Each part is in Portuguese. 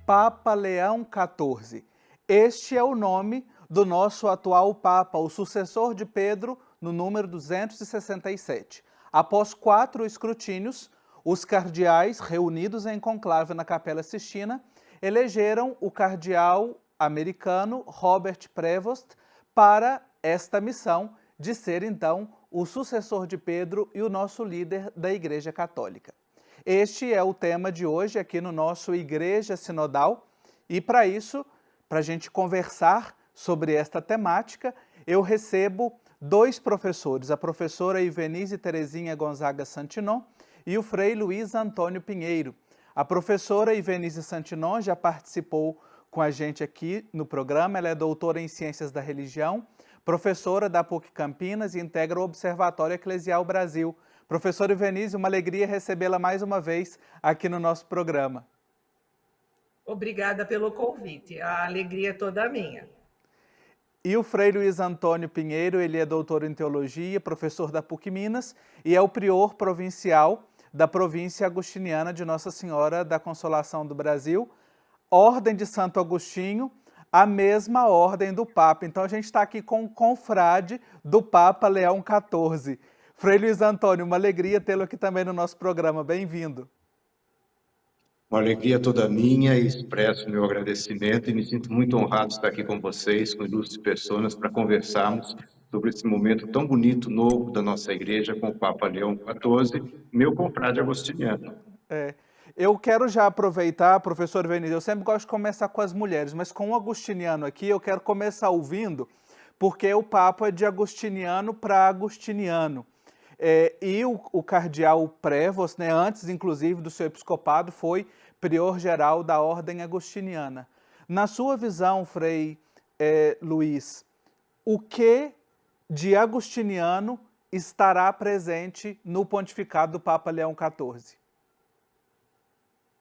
Papa Leão XIV. Este é o nome do nosso atual Papa, o sucessor de Pedro, no número 267. Após 4 escrutínios, os cardeais, reunidos em conclave na Capela Sistina, elegeram o cardeal americano Robert Prevost para esta missão de ser, então, o sucessor de Pedro e o nosso líder da Igreja Católica. Este é o tema de hoje aqui no nosso Igreja Sinodal e para isso, para a gente conversar sobre esta temática, eu recebo 2 professores, a professora Ivenise Terezinha Gonzaga Santinon e o Frei Luiz Antônio Pinheiro. A professora Ivenise Santinon já participou com a gente aqui no programa, ela é doutora em Ciências da Religião, professora da PUC Campinas e integra o Observatório Eclesial Brasil. Professora Ivenise, uma alegria recebê-la mais uma vez aqui no nosso programa. Obrigada pelo convite, a alegria é toda minha. E o Frei Luiz Antônio Pinheiro, ele é doutor em Teologia, professor da PUC Minas e é o prior provincial da província agustiniana de Nossa Senhora da Consolação do Brasil, Ordem de Santo Agostinho, a mesma ordem do Papa. Então a gente está aqui com o confrade do Papa Leão XIV. Frei Luiz Antônio, uma alegria tê-lo aqui também no nosso programa. Bem-vindo. Uma alegria toda minha e expresso meu agradecimento e me sinto muito honrado de estar aqui com vocês, com ilustres pessoas, para conversarmos sobre esse momento tão bonito, novo da nossa igreja com o Papa Leão XIV, meu confrade agostiniano. Eu quero já aproveitar, professor Ivenise, eu sempre gosto de começar com as mulheres, mas com o agostiniano aqui eu quero começar ouvindo, porque o Papa é de agostiniano para agostiniano. E o cardeal Prevost, né, antes inclusive do seu episcopado, foi prior-geral da Ordem Agostiniana. Na sua visão, Frei Luiz, o que de agostiniano estará presente no pontificado do Papa Leão XIV?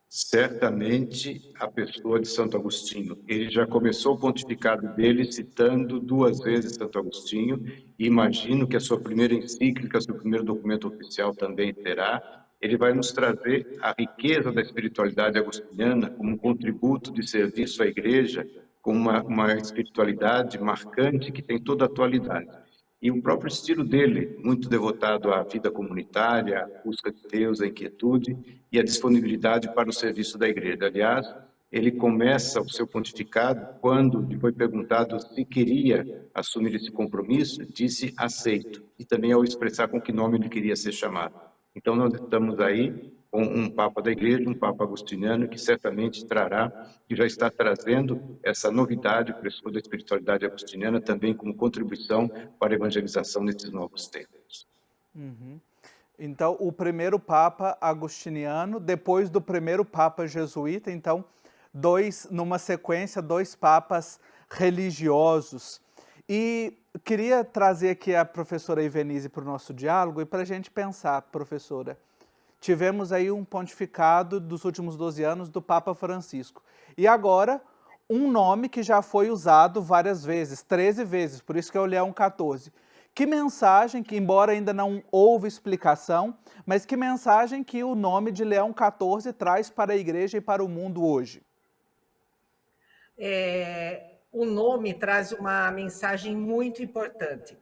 Certamente a pessoa de Santo Agostinho. Ele já começou o pontificado dele citando 2 vezes Santo Agostinho, e imagino que a sua primeira encíclica, seu primeiro documento oficial também terá. Ele vai nos trazer a riqueza da espiritualidade agostiniana como um contributo de serviço à igreja, com uma espiritualidade marcante que tem toda a atualidade. E o próprio estilo dele, muito devotado à vida comunitária, à busca de Deus, à inquietude e à disponibilidade para o serviço da igreja. Aliás, ele começa o seu pontificado quando lhe foi perguntado se queria assumir esse compromisso, disse aceito, e também ao expressar com que nome ele queria ser chamado. Então nós estamos aí com um Papa da Igreja, um Papa agostiniano, que certamente trará, que já está trazendo essa novidade para a espiritualidade agostiniana, também como contribuição para a evangelização nesses novos tempos. Então, o primeiro Papa agostiniano, depois do primeiro Papa jesuíta, então, numa sequência, 2 papas religiosos. E queria trazer aqui a professora Ivenise para o nosso diálogo e para a gente pensar, professora. Tivemos aí um pontificado dos últimos 12 anos do Papa Francisco. E agora, um nome que já foi usado várias vezes, 13 vezes, por isso que é o Leão XIV. Que mensagem, que embora ainda não houve explicação, mas que mensagem que o nome de Leão XIV traz para a igreja e para o mundo hoje? O nome traz uma mensagem muito importante.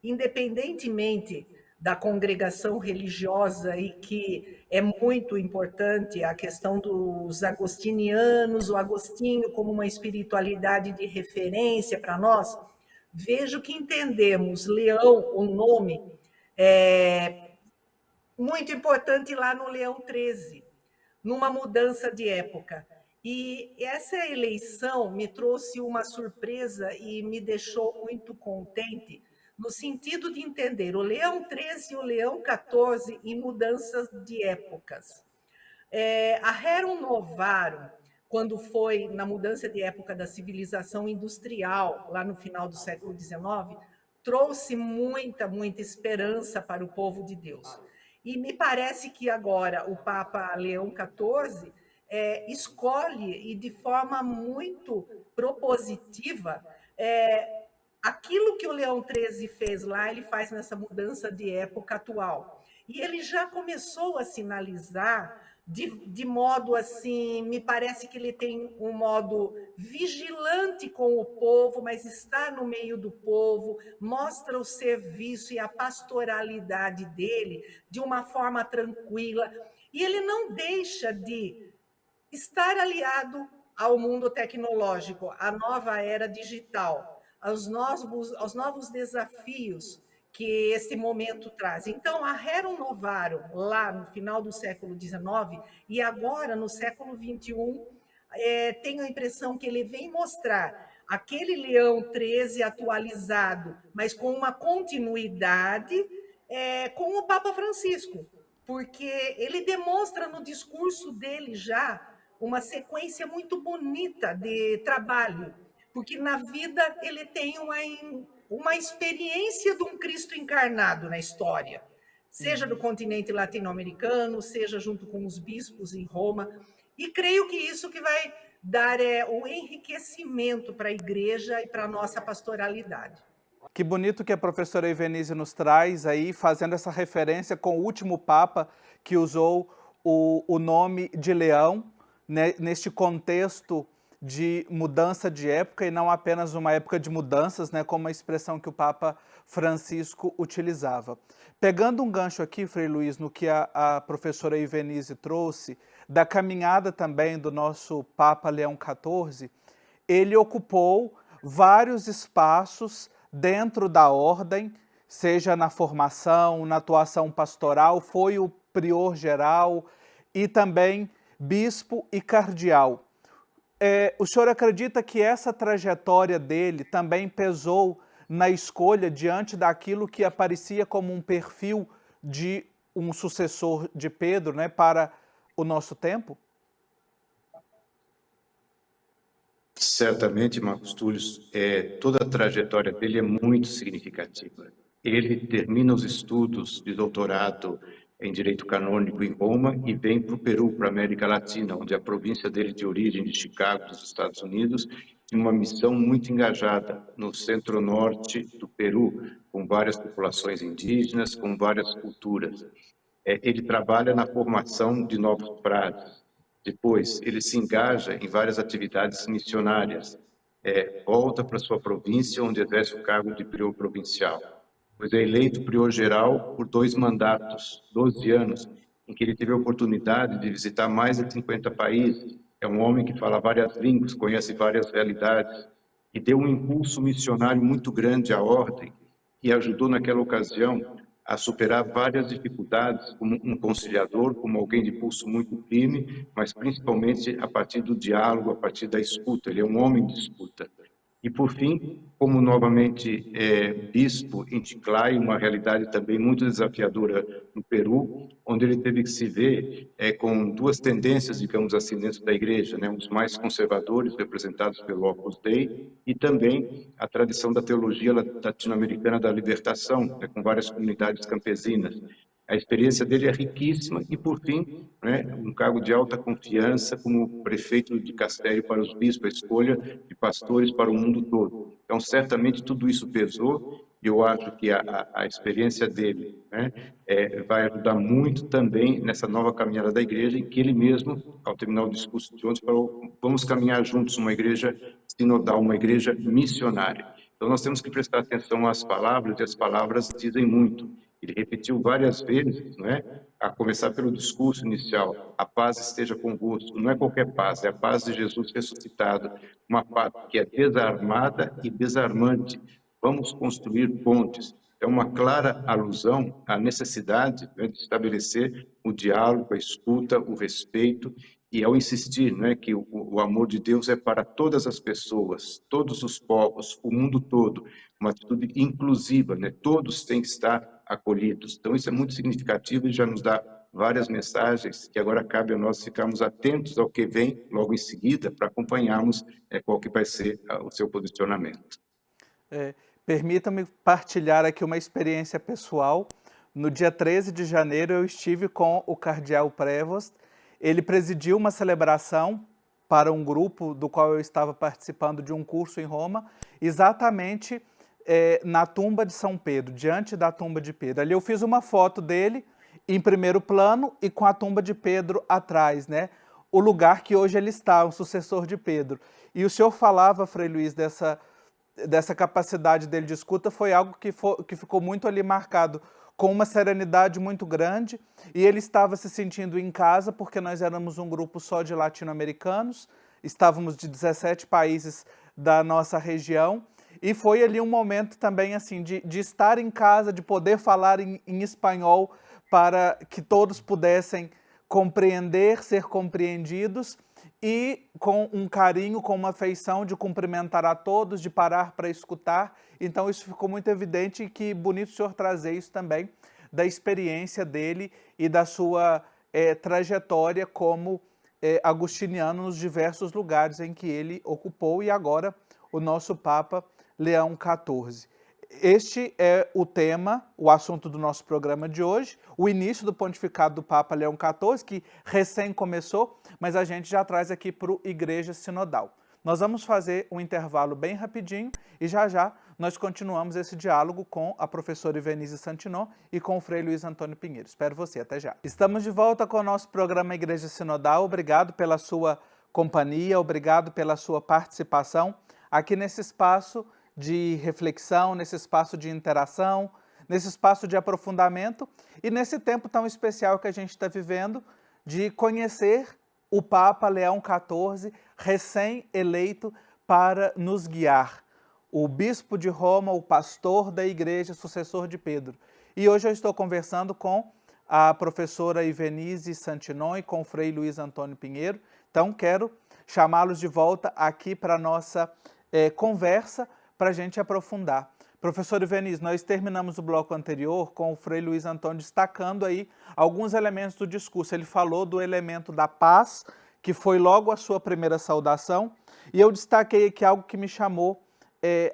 Independentemente da congregação religiosa, e que é muito importante a questão dos agostinianos, o Agostinho como uma espiritualidade de referência para nós, vejo que entendemos Leão, o nome, muito importante lá no Leão XIII, numa mudança de época. E essa eleição me trouxe uma surpresa e me deixou muito contente, no sentido de entender o Leão XIII e o Leão XIV em mudanças de épocas. A Rerum Novarum, quando foi na mudança de época da civilização industrial, lá no final do século XIX, trouxe muita esperança para o povo de Deus. E me parece que agora o Papa Leão XIV escolhe, e de forma muito propositiva, aquilo que o Leão XIII fez lá, ele faz nessa mudança de época atual. E ele já começou a sinalizar de modo assim, me parece que ele tem um modo vigilante com o povo, mas está no meio do povo, mostra o serviço e a pastoralidade dele de uma forma tranquila, e ele não deixa de estar aliado ao mundo tecnológico, à nova era digital, aos novos desafios que esse momento traz. Então, a Rerum Novarum, lá no final do século XIX, e agora no século XXI, tenho a impressão que ele vem mostrar aquele Leão XIII atualizado, mas com uma continuidade com o Papa Francisco, porque ele demonstra no discurso dele já uma sequência muito bonita de trabalho, porque na vida ele tem uma experiência de um Cristo encarnado na história, seja do continente latino-americano, seja junto com os bispos em Roma, e creio que isso que vai dar o enriquecimento para a igreja e para a nossa pastoralidade. Que bonito que a professora Ivenise nos traz aí, fazendo essa referência com o último Papa que usou o nome de Leão, né, neste contexto de mudança de época e não apenas uma época de mudanças, né, como a expressão que o Papa Francisco utilizava. Pegando um gancho aqui, Frei Luiz, no que a professora Ivenise trouxe, da caminhada também do nosso Papa Leão XIV, ele ocupou vários espaços dentro da ordem, seja na formação, na atuação pastoral, foi o prior geral e também bispo e cardeal. O senhor acredita que essa trajetória dele também pesou na escolha diante daquilo que aparecia como um perfil de um sucessor de Pedro, né, para o nosso tempo? Certamente, Marcos Túlio, toda a trajetória dele é muito significativa. Ele termina os estudos de doutorado em Direito Canônico em Roma e vem para o Peru, para a América Latina, onde a província dele de origem, de Chicago, dos Estados Unidos, tinha uma missão muito engajada no centro-norte do Peru, com várias populações indígenas, com várias culturas. Ele trabalha na formação de novos frades. Depois, ele se engaja em várias atividades missionárias. Volta para sua província, onde exerce o cargo de prior provincial. Pois é eleito prior geral por 2 mandatos, 12 anos, em que ele teve a oportunidade de visitar mais de 50 países. É um homem que fala várias línguas, conhece várias realidades, e deu um impulso missionário muito grande à ordem, e ajudou naquela ocasião a superar várias dificuldades, como um conciliador, como alguém de pulso muito firme, mas principalmente a partir do diálogo, a partir da escuta. Ele é um homem de escuta. E, por fim, como novamente bispo em Chiclayo, uma realidade também muito desafiadora no Peru, onde ele teve que se ver com 2 tendências, digamos assim, dentro da igreja, né? Os mais conservadores, representados pelo Opus Dei, e também a tradição da teologia latino-americana da libertação, né? Com várias comunidades campesinas. A experiência dele é riquíssima e, por fim, né, um cargo de alta confiança como prefeito de Castério para os bispos, a escolha de pastores para o mundo todo. Então, certamente, tudo isso pesou e eu acho que a experiência dele, né, vai ajudar muito também nessa nova caminhada da igreja, em que ele mesmo, ao terminar o discurso de ontem, falou: vamos caminhar juntos uma igreja sinodal, uma igreja missionária. Então, nós temos que prestar atenção às palavras, e as palavras dizem muito. Ele repetiu várias vezes, não é? A começar pelo discurso inicial: a paz esteja convosco. Não é qualquer paz, é a paz de Jesus ressuscitado, uma paz que é desarmada e desarmante. Vamos construir pontes. É uma clara alusão à necessidade, né, de estabelecer o diálogo, a escuta, o respeito, e ao insistir, né, que o amor de Deus é para todas as pessoas, todos os povos, o mundo todo, uma atitude inclusiva, né? Todos têm que estar acolhidos. Então, isso é muito significativo e já nos dá várias mensagens que agora cabe a nós ficarmos atentos ao que vem logo em seguida para acompanharmos qual que vai ser o seu posicionamento. Permita-me partilhar aqui uma experiência pessoal. No dia 13 de janeiro eu estive com o cardeal Prevost. Ele presidiu uma celebração para um grupo do qual eu estava participando de um curso em Roma, exatamente na tumba de São Pedro, diante da tumba de Pedro. Ali eu fiz uma foto dele em primeiro plano e com a tumba de Pedro atrás, né? O lugar que hoje ele está, o sucessor de Pedro. E o senhor falava, Frei Luiz, dessa capacidade dele de escuta, foi algo que ficou muito ali marcado, com uma serenidade muito grande, e ele estava se sentindo em casa, porque nós éramos um grupo só de latino-americanos, estávamos de 17 países da nossa região, e foi ali um momento também assim de estar em casa, de poder falar em espanhol, para que todos pudessem compreender, ser compreendidos, e com um carinho, com uma afeição de cumprimentar a todos, de parar para escutar. Então isso ficou muito evidente, e que bonito o senhor trazer isso também, da experiência dele e da sua trajetória como agustiniano nos diversos lugares em que ele ocupou, e agora o nosso Papa Leão XIV. Este é o tema, o assunto do nosso programa de hoje, o início do pontificado do Papa Leão XIV, que recém começou, mas a gente já traz aqui para o Igreja Sinodal. Nós vamos fazer um intervalo bem rapidinho e já já nós continuamos esse diálogo com a professora Ivenise Santinon e com o Frei Luiz Antônio Pinheiro. Espero você, até já. Estamos de volta com o nosso programa Igreja Sinodal. Obrigado pela sua companhia, obrigado pela sua participação aqui nesse espaço de reflexão, nesse espaço de interação, nesse espaço de aprofundamento e nesse tempo tão especial que a gente está vivendo de conhecer o Papa Leão XIV, recém-eleito, para nos guiar. O bispo de Roma, o pastor da igreja, sucessor de Pedro. E hoje eu estou conversando com a professora Ivenise Santinon e com o Frei Luiz Antônio Pinheiro. Então quero chamá-los de volta aqui para a nossa conversa, para a gente aprofundar. Professor Ivenise, nós terminamos o bloco anterior com o Frei Luiz Antônio destacando aí alguns elementos do discurso. Ele falou do elemento da paz, que foi logo a sua primeira saudação, e eu destaquei aqui algo que me chamou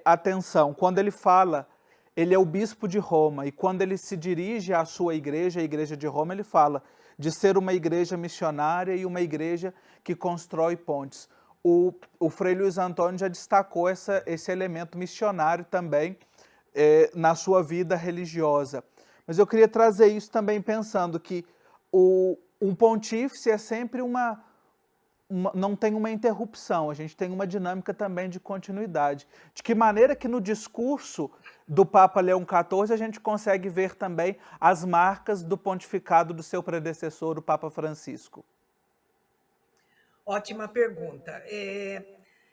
a atenção. Quando ele fala, ele é o bispo de Roma, e quando ele se dirige à sua igreja, a igreja de Roma, ele fala de ser uma igreja missionária e uma igreja que constrói pontes. O Frei Luiz Antônio já destacou esse elemento missionário também na sua vida religiosa. Mas eu queria trazer isso também pensando que um pontífice é sempre não tem uma interrupção, a gente tem uma dinâmica também de continuidade. De que maneira que no discurso do Papa Leão XIV a gente consegue ver também as marcas do pontificado do seu predecessor, o Papa Francisco? Ótima pergunta.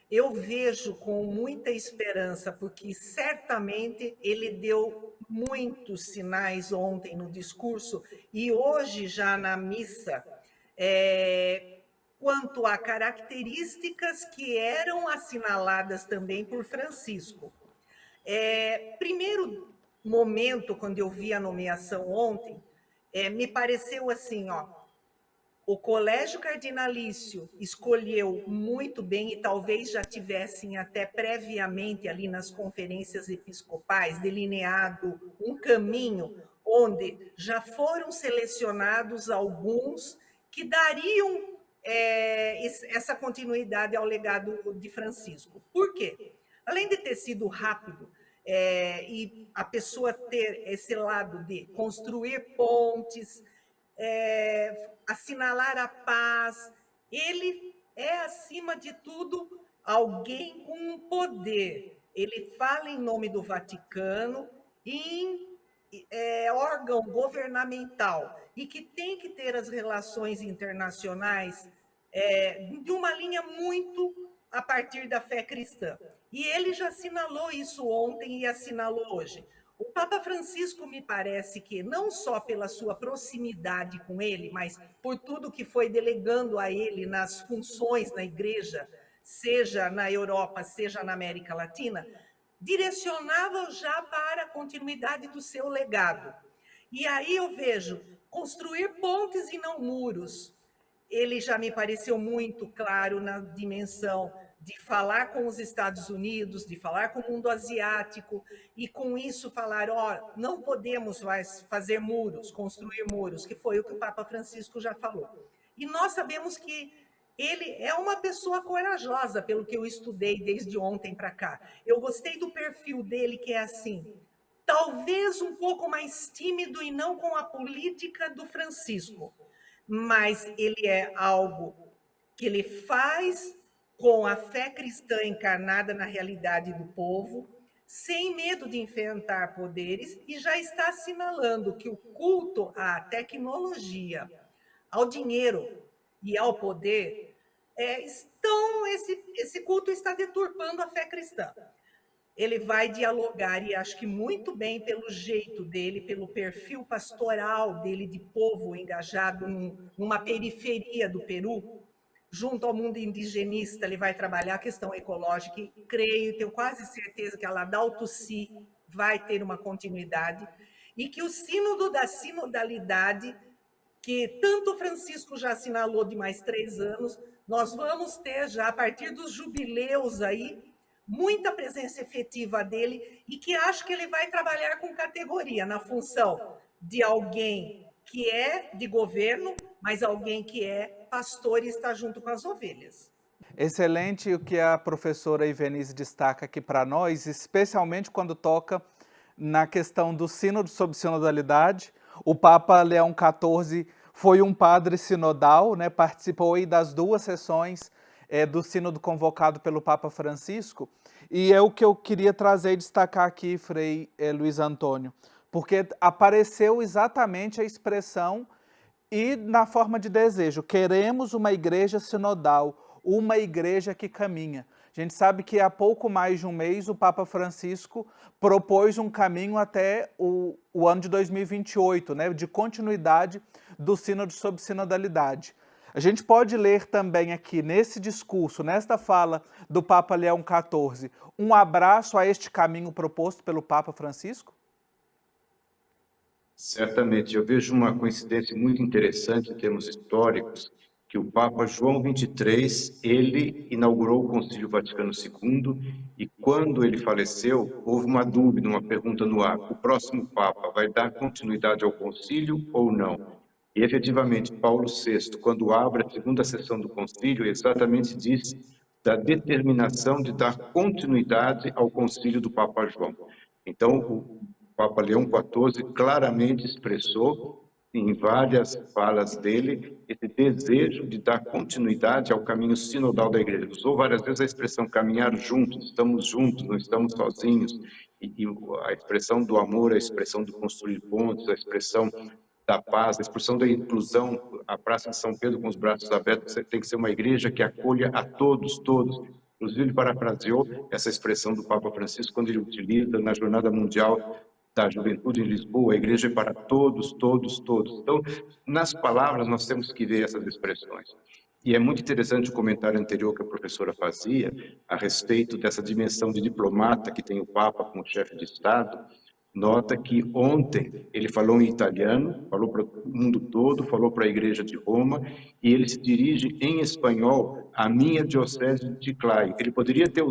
Eu vejo com muita esperança, porque certamente ele deu muitos sinais ontem no discurso e hoje já na missa, quanto a características que eram assinaladas também por Francisco. Primeiro momento, quando eu vi a nomeação ontem, me pareceu assim, o Colégio Cardinalício escolheu muito bem, e talvez já tivessem até previamente ali nas conferências episcopais delineado um caminho onde já foram selecionados alguns que dariam essa continuidade ao legado de Francisco. Por quê? Além de ter sido rápido e a pessoa ter esse lado de construir pontes, assinalar a paz, ele é, acima de tudo, alguém com um poder. Ele fala em nome do Vaticano, em órgão governamental, e que tem que ter as relações internacionais de uma linha muito a partir da fé cristã. E ele já assinalou isso ontem e assinalou hoje. O Papa Francisco, me parece que, não só pela sua proximidade com ele, mas por tudo que foi delegando a ele nas funções na igreja, seja na Europa, seja na América Latina, direcionava já para a continuidade do seu legado. E aí eu vejo construir pontes e não muros. Ele já me pareceu muito claro na dimensão de falar com os Estados Unidos, de falar com o mundo asiático, e com isso falar, não podemos mais fazer muros, construir muros, que foi o que o Papa Francisco já falou. E nós sabemos que ele é uma pessoa corajosa, pelo que eu estudei desde ontem para cá. Eu gostei do perfil dele, que é assim, talvez um pouco mais tímido e não com a política do Francisco, mas ele é algo que ele faz com a fé cristã encarnada na realidade do povo, sem medo de enfrentar poderes, e já está assinalando que o culto à tecnologia, ao dinheiro e ao poder, esse culto está deturpando a fé cristã. Ele vai dialogar, e acho que muito bem pelo jeito dele, pelo perfil pastoral dele, de povo engajado numa periferia do Peru, junto ao mundo indigenista. Ele vai trabalhar a questão ecológica, e creio, tenho quase certeza que a Laudato Si vai ter uma continuidade, e que o sínodo da sinodalidade, que tanto Francisco já assinalou de mais 3 anos, nós vamos ter já, a partir dos jubileus aí, muita presença efetiva dele, e que acho que ele vai trabalhar com categoria, na função de alguém que é de governo, mas alguém que é pastor e está junto com as ovelhas. Excelente o que a professora Ivenice destaca aqui para nós, especialmente quando toca na questão do sínodo sobre sinodalidade. O Papa Leão XIV foi um padre sinodal, né? Participou aí das 2 sessões do sínodo convocado pelo Papa Francisco, e é o que eu queria trazer e destacar aqui, Frei Luiz Antônio, porque apareceu exatamente a expressão e na forma de desejo: queremos uma igreja sinodal, uma igreja que caminha. A gente sabe que há pouco mais de um mês o Papa Francisco propôs um caminho até o ano de 2028, né, de continuidade do sínodo sobre sinodalidade. A gente pode ler também aqui nesse discurso, nesta fala do Papa Leão XIV, um abraço a este caminho proposto pelo Papa Francisco? Certamente, eu vejo uma coincidência muito interessante em termos históricos, que o Papa João XXIII, ele inaugurou o Concílio Vaticano II, e quando ele faleceu, houve uma dúvida, uma pergunta no ar: o próximo Papa vai dar continuidade ao concílio ou não? E, efetivamente, Paulo VI, quando abre a 2ª sessão do concílio, exatamente diz da determinação de dar continuidade ao concílio do Papa João. Então, o Papa Leão XIV claramente expressou, em várias falas dele, esse desejo de dar continuidade ao caminho sinodal da Igreja. Ele usou várias vezes a expressão caminhar juntos, estamos juntos, não estamos sozinhos. E a expressão do amor, a expressão do construir pontes, a expressão da paz, a expressão da inclusão. A Praça de São Pedro com os braços abertos tem que ser uma igreja que acolha a todos, todos. Inclusive, ele parafraseou essa expressão do Papa Francisco quando ele utiliza na Jornada Mundial da Juventude em Lisboa: a igreja é para todos, todos, todos. Então, nas palavras, nós temos que ver essas expressões. E é muito interessante o comentário anterior que a professora fazia a respeito dessa dimensão de diplomata que tem o Papa como chefe de Estado. Nota que ontem ele falou em italiano, falou para o mundo todo, falou para a Igreja de Roma, e ele se dirige em espanhol à minha diocese de Clay. Ele poderia ter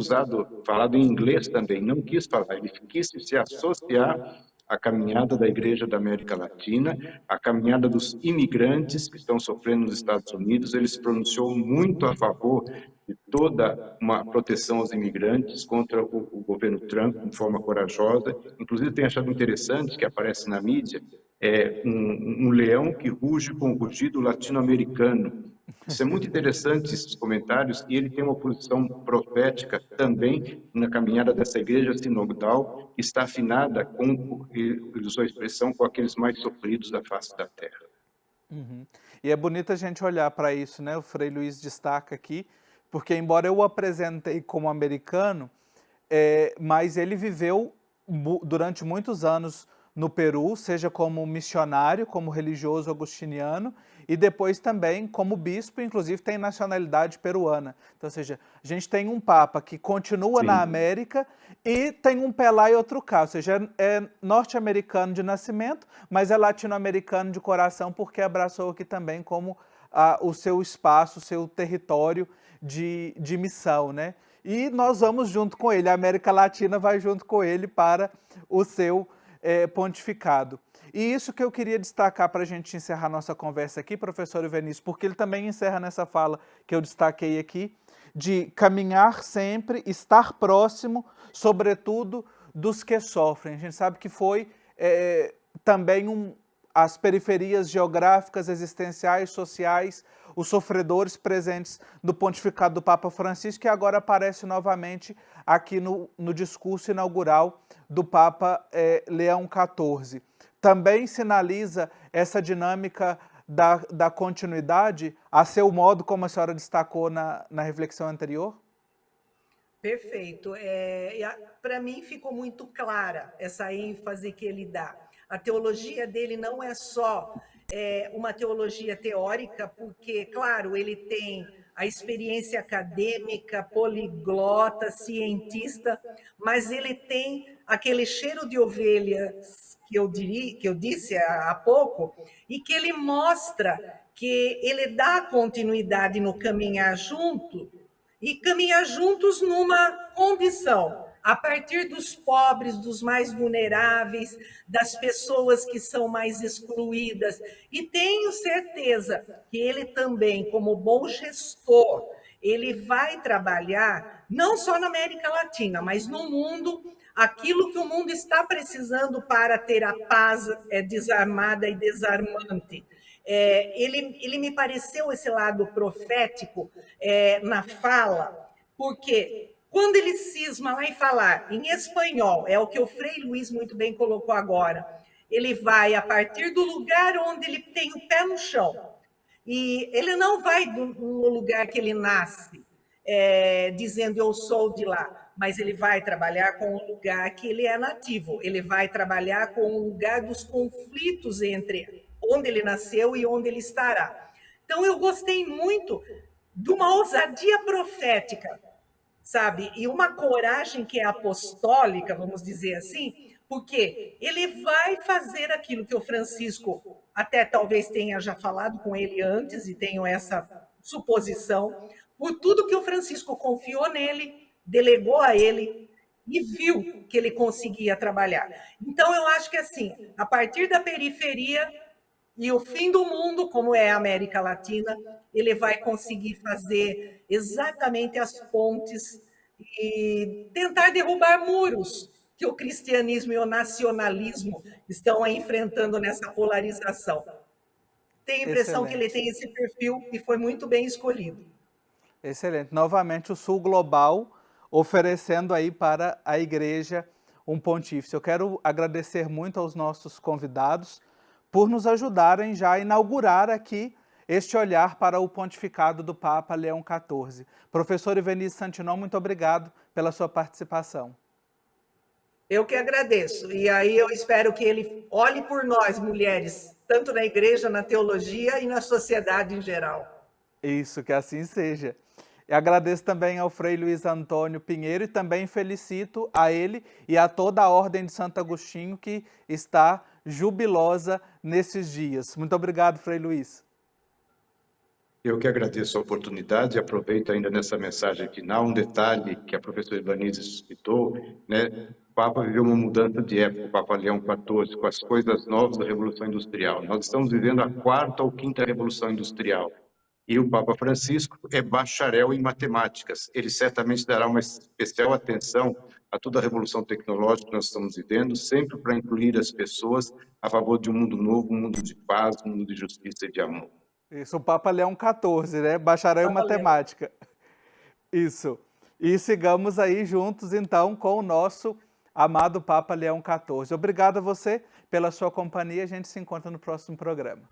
falado em inglês também, não quis falar, ele quis se associar à caminhada da Igreja da América Latina, à caminhada dos imigrantes que estão sofrendo nos Estados Unidos. Ele se pronunciou muito a favor de toda uma proteção aos imigrantes contra o governo Trump, de forma corajosa. Inclusive, tem achado interessante que aparece na mídia um leão que ruge com o rugido latino-americano. Isso é muito interessante, esses comentários, e ele tem uma posição profética também na caminhada dessa igreja sinodal, que está afinada com, ele usou a expressão, com aqueles mais sofridos da face da terra. Uhum. E é bonito a gente olhar para isso, né? O Frei Luiz destaca aqui, porque embora eu o apresentei como americano, mas ele viveu durante muitos anos no Peru, seja como missionário, como religioso agostiniano, e depois também como bispo, inclusive tem nacionalidade peruana. Então, ou seja, a gente tem um Papa que continua na América e tem um pé lá e outro cá, ou seja, é norte-americano de nascimento, mas é latino-americano de coração, porque abraçou aqui também como o seu espaço, o seu território de missão, né? E nós vamos junto com ele, a América Latina vai junto com ele para o seu pontificado. E isso que eu queria destacar para a gente encerrar nossa conversa aqui, professor Ivenice, porque ele também encerra nessa fala que eu destaquei aqui, de caminhar sempre, estar próximo, sobretudo, dos que sofrem. A gente sabe que foi também as periferias geográficas, existenciais, sociais, os sofredores presentes no pontificado do Papa Francisco, que agora aparece novamente aqui no discurso inaugural do Papa Leão XIV. Também sinaliza essa dinâmica da continuidade, a seu modo, como a senhora destacou na reflexão anterior? Perfeito. Para mim ficou muito clara essa ênfase que ele dá. A teologia dele não é só uma teologia teórica, porque, claro, ele tem a experiência acadêmica, poliglota, cientista, mas ele tem aquele cheiro de ovelhas que eu disse há pouco, e que ele mostra que ele dá continuidade no caminhar junto, e caminhar juntos numa condição, a partir dos pobres, dos mais vulneráveis, das pessoas que são mais excluídas. E tenho certeza que ele também, como bom gestor, ele vai trabalhar não só na América Latina, mas no mundo, aquilo que o mundo está precisando para ter a paz desarmada e desarmante. Ele me pareceu esse lado profético na fala, porque quando ele cisma lá em falar em espanhol, é o que o Frei Luiz muito bem colocou agora, ele vai a partir do lugar onde ele tem o pé no chão. E ele não vai no lugar que ele nasce, dizendo eu sou de lá, mas ele vai trabalhar com o lugar que ele é nativo, ele vai trabalhar com o lugar dos conflitos entre onde ele nasceu e onde ele estará. Então, eu gostei muito de uma ousadia profética, sabe? E uma coragem que é apostólica, vamos dizer assim, porque ele vai fazer aquilo que o Francisco até talvez tenha já falado com ele antes, e tenho essa suposição, por tudo que o Francisco confiou nele, delegou a ele e viu que ele conseguia trabalhar. Então, eu acho que, assim, a partir da periferia e o fim do mundo, como é a América Latina, ele vai conseguir fazer exatamente as pontes e tentar derrubar muros que o cristianismo e o nacionalismo estão enfrentando nessa polarização. Tenho a impressão que ele tem esse perfil e foi muito bem escolhido. Excelente. Novamente, o Sul Global oferecendo aí para a Igreja um pontífice. Eu quero agradecer muito aos nossos convidados por nos ajudarem já a inaugurar aqui este olhar para o pontificado do Papa Leão XIV. Professor Ivenice Santinon, muito obrigado pela sua participação. Eu que agradeço. E aí eu espero que ele olhe por nós, mulheres, tanto na igreja, na teologia e na sociedade em geral. Isso, que assim seja. Eu agradeço também ao Frei Luiz Antônio Pinheiro e também felicito a ele e a toda a Ordem de Santo Agostinho que está jubilosa nesses dias. Muito obrigado, Frei Luiz. Eu que agradeço a oportunidade e aproveito ainda nessa mensagem final um detalhe que a professora Ivanice citou, né? O Papa viveu uma mudança de época, o Papa Leão XIV, com as coisas novas da Revolução Industrial. Nós estamos vivendo a 4ª ou 5ª Revolução Industrial. E o Papa Francisco é bacharel em matemáticas. Ele certamente dará uma especial atenção a toda a revolução tecnológica que nós estamos vivendo, sempre para incluir as pessoas a favor de um mundo novo, um mundo de paz, um mundo de justiça e de amor. Isso, o Papa Leão XIV, né? Bacharel em matemática. Isso. E sigamos aí juntos, então, com o nosso amado Papa Leão XIV. Obrigado a você pela sua companhia. A gente se encontra no próximo programa.